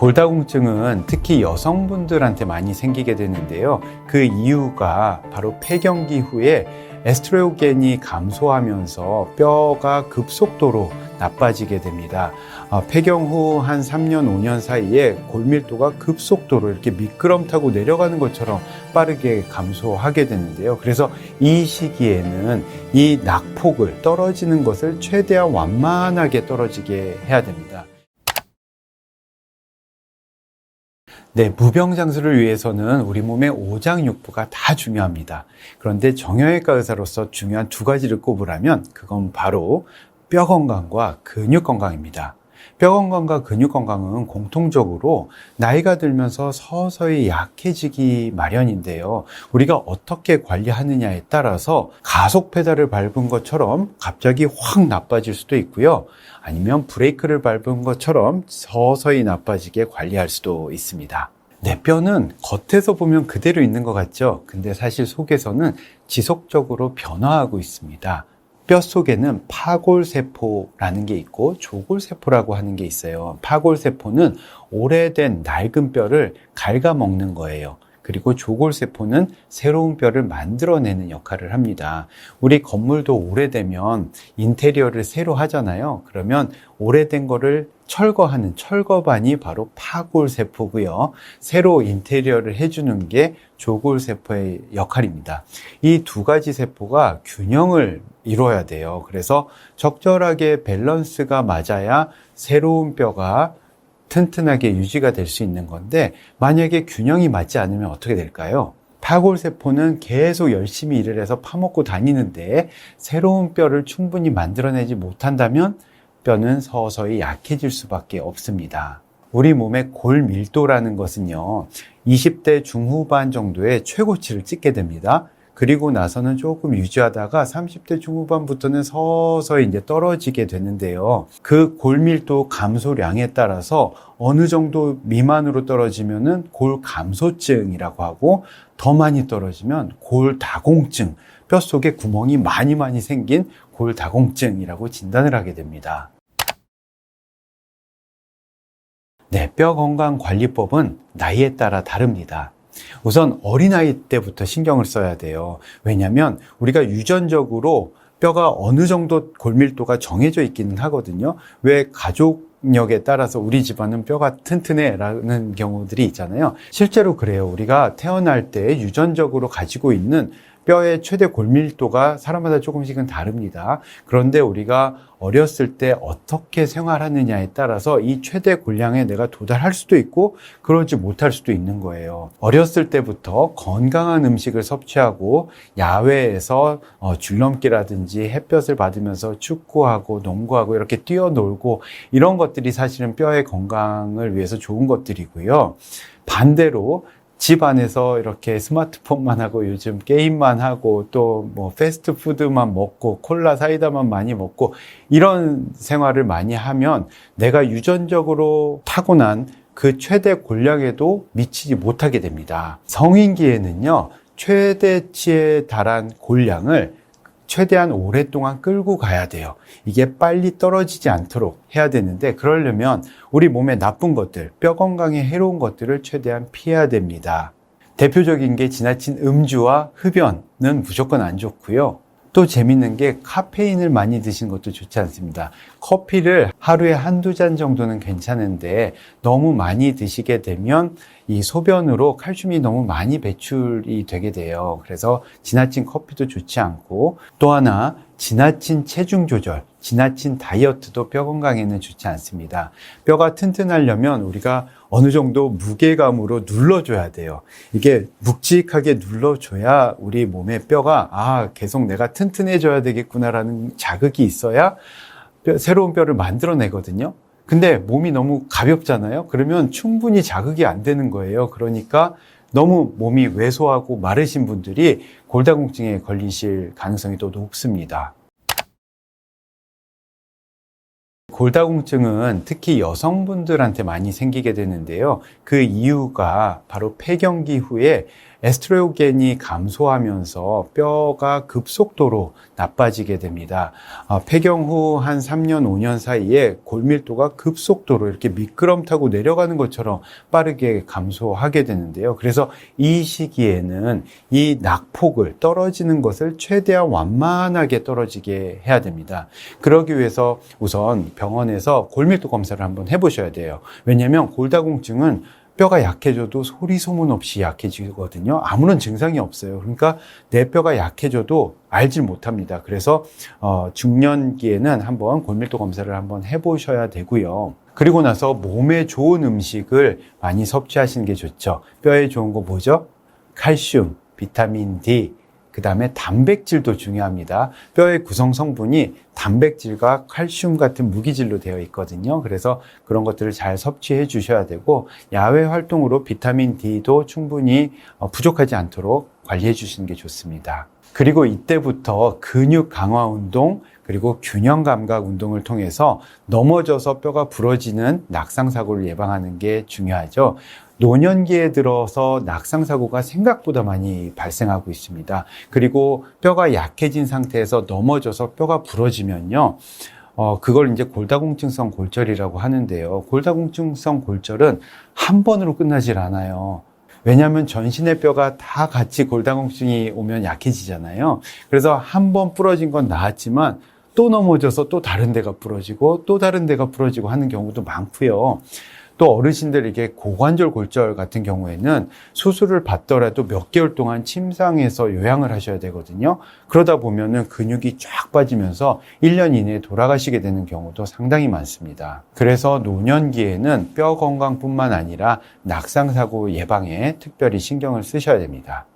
골다공증은 특히 여성분들한테 많이 생기게 되는데요. 그 이유가 바로 폐경기 후에 에스트로겐이 감소하면서 뼈가 급속도로 나빠지게 됩니다. 폐경 후 한 3년, 5년 사이에 골밀도가 급속도로 이렇게 미끄럼 타고 내려가는 것처럼 빠르게 감소하게 되는데요. 그래서 이 시기에는 이 낙폭을 떨어지는 것을 최대한 완만하게 떨어지게 해야 됩니다. 네, 무병장수를 위해서는 우리 몸의 오장육부가 다 중요합니다. 그런데 정형외과 의사로서 중요한 두 가지를 꼽으라면 그건 바로 뼈 건강과 근육 건강입니다. 뼈 건강과 근육 건강은 공통적으로 나이가 들면서 서서히 약해지기 마련인데요. 우리가 어떻게 관리하느냐에 따라서 가속 페달을 밟은 것처럼 갑자기 확 나빠질 수도 있고요. 아니면 브레이크를 밟은 것처럼 서서히 나빠지게 관리할 수도 있습니다. 내 뼈는 겉에서 보면 그대로 있는 것 같죠? 근데 사실 속에서는 지속적으로 변화하고 있습니다. 뼈 속에는 파골세포라는 게 있고 조골세포라고 하는 게 있어요. 파골세포는 오래된 낡은 뼈를 갉아먹는 거예요. 그리고 조골세포는 새로운 뼈를 만들어내는 역할을 합니다. 우리 건물도 오래되면 인테리어를 새로 하잖아요. 그러면 오래된 거를 철거하는 철거반이 바로 파골세포고요. 새로 인테리어를 해주는 게 조골세포의 역할입니다. 이 두 가지 세포가 균형을 이루어야 돼요. 그래서 적절하게 밸런스가 맞아야 새로운 뼈가 튼튼하게 유지가 될 수 있는 건데, 만약에 균형이 맞지 않으면 어떻게 될까요? 파골세포는 계속 열심히 일을 해서 파먹고 다니는데 새로운 뼈를 충분히 만들어내지 못한다면 뼈는 서서히 약해질 수밖에 없습니다. 우리 몸의 골밀도라는 것은요, 20대 중후반 정도의 최고치를 찍게 됩니다. 그리고 나서는 조금 유지하다가 30대 중후반부터는 서서히 이제 떨어지게 되는데요. 그 골밀도 감소량에 따라서 어느 정도 미만으로 떨어지면은 골감소증이라고 하고, 더 많이 떨어지면 골다공증, 뼛속에 구멍이 많이 생긴 골다공증이라고 진단을 하게 됩니다. 네, 뼈 건강 관리법은 나이에 따라 다릅니다. 우선 어린아이 때부터 신경을 써야 돼요. 왜냐하면 우리가 유전적으로 뼈가 어느 정도 골밀도가 정해져 있기는 하거든요. 왜 가족력에 따라서 우리 집안은 뼈가 튼튼해 라는 경우들이 있잖아요. 실제로 그래요. 우리가 태어날 때 유전적으로 가지고 있는 뼈의 최대 골밀도가 사람마다 조금씩은 다릅니다. 그런데 우리가 어렸을 때 어떻게 생활하느냐에 따라서 이 최대 골량에 내가 도달할 수도 있고 그러지 못할 수도 있는 거예요. 어렸을 때부터 건강한 음식을 섭취하고 야외에서 줄넘기라든지 햇볕을 받으면서 축구하고 농구하고 이렇게 뛰어놀고, 이런 것들이 사실은 뼈의 건강을 위해서 좋은 것들이고요. 반대로 집 안에서 이렇게 스마트폰만 하고 요즘 게임만 하고 또 뭐 패스트푸드만 먹고 콜라 사이다만 많이 먹고 이런 생활을 많이 하면 내가 유전적으로 타고난 그 최대 골량에도 미치지 못하게 됩니다. 성인기에는요, 최대치에 달한 골량을 최대한 오랫동안 끌고 가야 돼요. 이게 빨리 떨어지지 않도록 해야 되는데, 그러려면 우리 몸에 나쁜 것들, 뼈 건강에 해로운 것들을 최대한 피해야 됩니다. 대표적인 게 지나친 음주와 흡연은 무조건 안 좋고요. 또 재밌는 게 카페인을 많이 드시는 것도 좋지 않습니다. 커피를 하루에 한두 잔 정도는 괜찮은데 너무 많이 드시게 되면 이 소변으로 칼슘이 너무 많이 배출이 되게 돼요. 그래서 지나친 커피도 좋지 않고, 또 하나 지나친 체중 조절, 지나친 다이어트도 뼈 건강에는 좋지 않습니다. 뼈가 튼튼하려면 우리가 어느 정도 무게감으로 눌러줘야 돼요. 이게 묵직하게 눌러줘야 우리 몸의 뼈가 계속 내가 튼튼해져야 되겠구나라는 자극이 있어야 새로운 뼈를 만들어내거든요. 근데 몸이 너무 가볍잖아요. 그러면 충분히 자극이 안 되는 거예요. 그러니까 너무 몸이 왜소하고 마르신 분들이 골다공증에 걸리실 가능성이 더 높습니다. 골다공증은 특히 여성분들한테 많이 생기게 되는데요. 그 이유가 바로 폐경기 후에 에스트로겐이 감소하면서 뼈가 급속도로 나빠지게 됩니다. 폐경 후 한 3년, 5년 사이에 골밀도가 급속도로 이렇게 미끄럼 타고 내려가는 것처럼 빠르게 감소하게 되는데요. 그래서 이 시기에는 이 낙폭을 떨어지는 것을 최대한 완만하게 떨어지게 해야 됩니다. 그러기 위해서 우선 병원에서 골밀도 검사를 한번 해보셔야 돼요. 왜냐하면 골다공증은 뼈가 약해져도 소리 소문 없이 약해지거든요. 아무런 증상이 없어요. 그러니까 내 뼈가 약해져도 알질 못합니다. 그래서 중년기에는 한번 골밀도 검사를 한번 해보셔야 되고요. 그리고 나서 몸에 좋은 음식을 많이 섭취하시는 게 좋죠. 뼈에 좋은 거 뭐죠? 칼슘, 비타민 D, 그 다음에 단백질도 중요합니다. 뼈의 구성 성분이 단백질과 칼슘 같은 무기질로 되어 있거든요. 그래서 그런 것들을 잘 섭취해 주셔야 되고, 야외 활동으로 비타민 D도 충분히 부족하지 않도록 관리해 주시는 게 좋습니다. 그리고 이때부터 근육 강화 운동, 그리고 균형 감각 운동을 통해서 넘어져서 뼈가 부러지는 낙상사고를 예방하는 게 중요하죠. 노년기에 들어서 낙상사고가 생각보다 많이 발생하고 있습니다. 그리고 뼈가 약해진 상태에서 넘어져서 뼈가 부러지면요, 그걸 이제 골다공증성 골절이라고 하는데요. 골다공증성 골절은 한 번으로 끝나질 않아요. 왜냐하면 전신의 뼈가 다 같이 골다공증이 오면 약해지잖아요. 그래서 한 번 부러진 건 나았지만 또 넘어져서 또 다른 데가 부러지고 또 다른 데가 부러지고 하는 경우도 많고요. 또 어르신들에게 고관절 골절 같은 경우에는 수술을 받더라도 몇 개월 동안 침상에서 요양을 하셔야 되거든요. 그러다 보면은 근육이 쫙 빠지면서 1년 이내에 돌아가시게 되는 경우도 상당히 많습니다. 그래서 노년기에는 뼈 건강뿐만 아니라 낙상사고 예방에 특별히 신경을 쓰셔야 됩니다.